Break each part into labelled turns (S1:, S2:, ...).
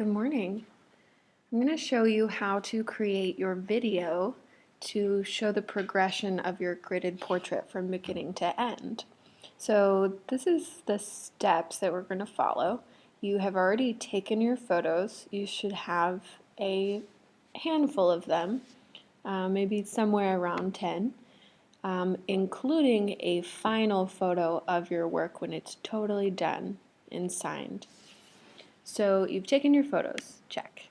S1: Good morning. I'm going to show you how to create your video to show the progression of your gridded portrait from beginning to end. So this is the steps that we're going to follow. You have already taken your photos. You should have a handful of them, maybe somewhere around 10, including a final photo of your work when it's totally done and signed. So you've taken your photos, check.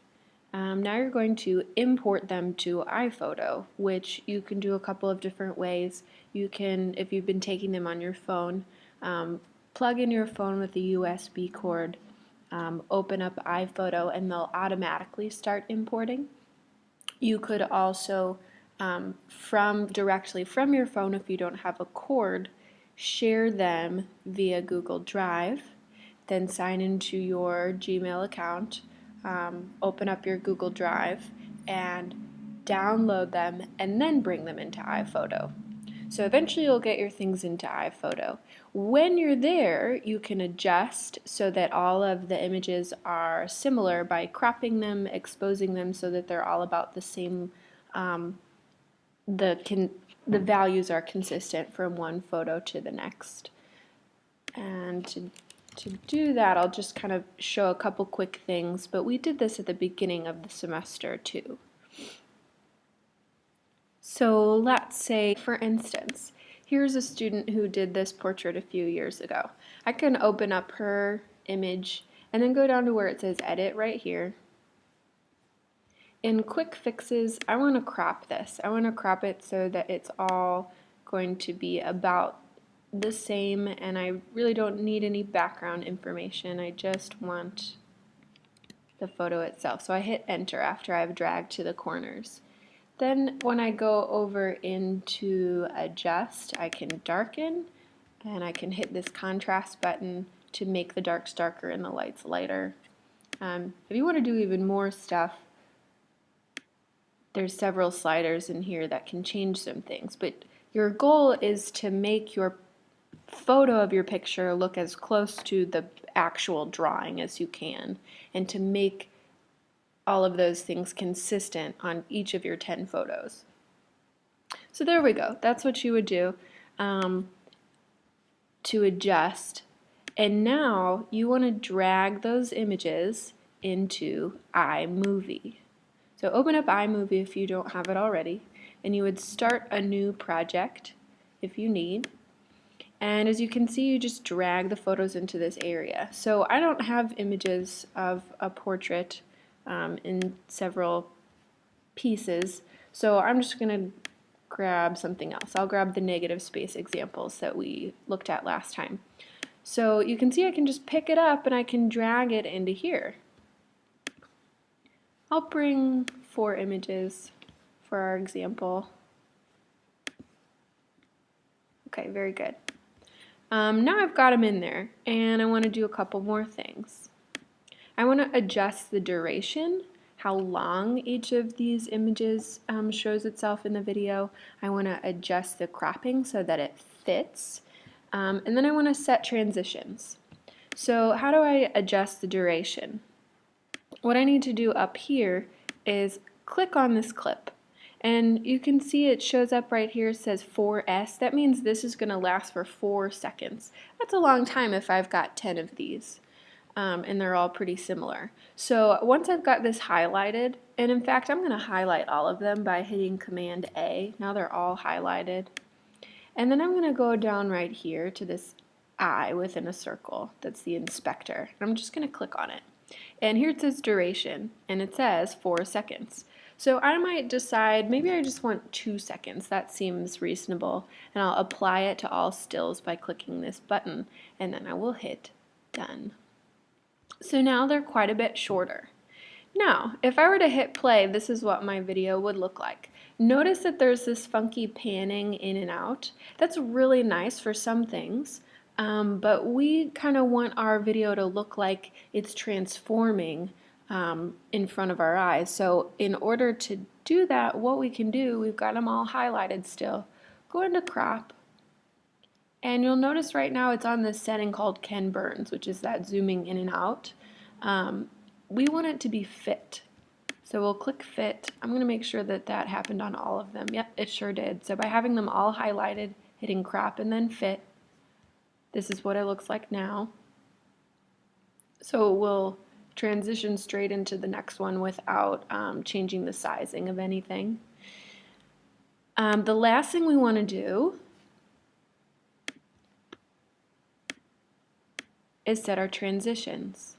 S1: Now you're going to import them to iPhoto, which you can do a couple of different ways. You can, if you've been taking them on your phone, plug in your phone with a USB cord, open up iPhoto, and they'll automatically start importing. You could also, directly from your phone, if you don't have a cord, share them via Google Drive, then sign into your Gmail account, open up your Google Drive, and download them, and then bring them into iPhoto. So eventually you'll get your things into iPhoto. When you're there, you can adjust so that all of the images are similar by cropping them, exposing them so that they're all about the same, the values are consistent from one photo to the next. And to do that, I'll just kind of show a couple quick things, but we did this at the beginning of the semester too. So let's say, for instance, here's a student who did this portrait a few years ago. I can open up her image and then go down to where it says edit right here. In quick fixes, I want to crop this. I want to crop it so that it's all going to be about the same, and I really don't need any background information. I just want the photo itself. So I hit enter after I've dragged to the corners. Then when I go over into adjust, I can darken, and I can hit this contrast button to make the darks darker and the lights lighter. If you want to do even more stuff, there's several sliders in here that can change some things, but your goal is to make your photo of your picture look as close to the actual drawing as you can, and to make all of those things consistent on each of your 10 photos. So there we go. That's what you would do to adjust. And now you want to drag those images into iMovie. So open up iMovie if you don't have it already, and you would start a new project if you need. And as you can see, you just drag the photos into this area. So I don't have images of a portrait in several pieces, so I'm just going to grab something else. I'll grab the negative space examples that we looked at last time. So you can see I can just pick it up and I can drag it into here. I'll bring 4 images for our example. Okay, very good. Now I've got them in there, and I want to do a couple more things. I want to adjust the duration, how long each of these images shows itself in the video. I want to adjust the cropping so that it fits, and then I want to set transitions. So how do I adjust the duration? What I need to do up here is click on this clip. And you can see it shows up right here, it says 4S. That means this is going to last for 4 seconds. That's a long time if I've got 10 of these. And they're all pretty similar. So once I've got this highlighted, and in fact I'm going to highlight all of them by hitting Command A. Now they're all highlighted. And then I'm going to go down right here to this eye within a circle. That's the inspector. And I'm just going to click on it. And here it says duration, and it says 4 seconds. So I might decide maybe I just want 2 seconds. That seems reasonable. And I'll apply it to all stills by clicking this button, and then I will hit done. So now they're quite a bit shorter. Now, if I were to hit play, this is what my video would look like. Notice that there's this funky panning in and out. That's really nice for some things. But we kind of want our video to look like it's transforming in front of our eyes. So in order to do that, what we can do, we've got them all highlighted still. Go into crop, and you'll notice right now it's on this setting called Ken Burns, which is that zooming in and out. we want it to be fit. So we'll click fit. I'm going to make sure that that happened on all of them. Yep, it sure did. So by having them all highlighted, hitting crop and then fit, this is what it looks like now. So we'll transition straight into the next one without changing the sizing of anything. The last thing we want to do is set our transitions.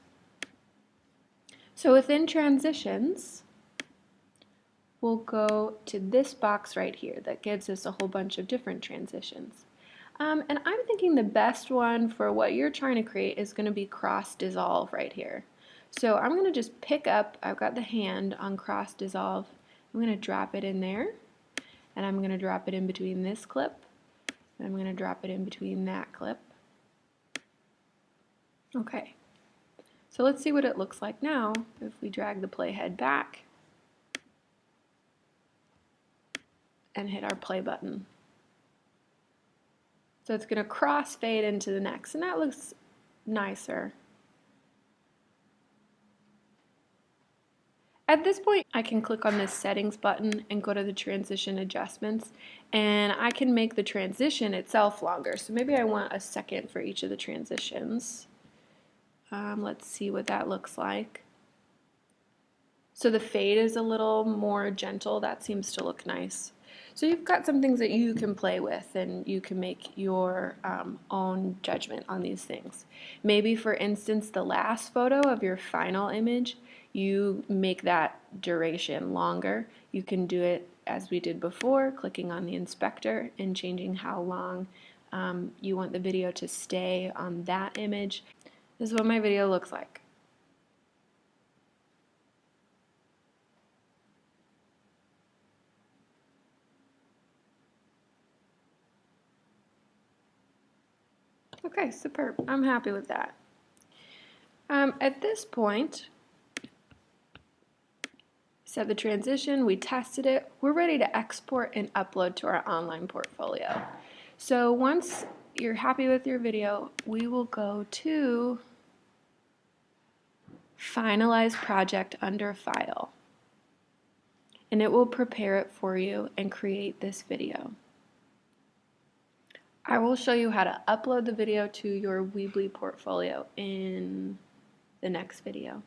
S1: So within transitions, we'll go to this box right here that gives us a whole bunch of different transitions. And I'm thinking the best one for what you're trying to create is going to be cross dissolve right here. So I'm going to just pick up, I've got the hand on cross dissolve, I'm going to drop it in there, and I'm going to drop it in between this clip, and I'm going to drop it in between that clip. Okay, so let's see what it looks like now if we drag the playhead back and hit our play button. So it's going to crossfade into the next, and that looks nicer. At this point, I can click on this settings button and go to the transition adjustments, and I can make the transition itself longer. So maybe I want a second for each of the transitions. Let's see what that looks like. So the fade is a little more gentle. That seems to look nice. So you've got some things that you can play with, and you can make your own judgment on these things. Maybe, for instance, the last photo of your final image, you make that duration longer. You can do it as we did before, clicking on the inspector and changing how long you want the video to stay on that image. This is what my video looks like. Okay, superb. I'm happy with that. At this point, set the transition, we tested it, we're ready to export and upload to our online portfolio. So once you're happy with your video, we will go to Finalize Project under File, and it will prepare it for you and create this video. I will show you how to upload the video to your Weebly portfolio in the next video.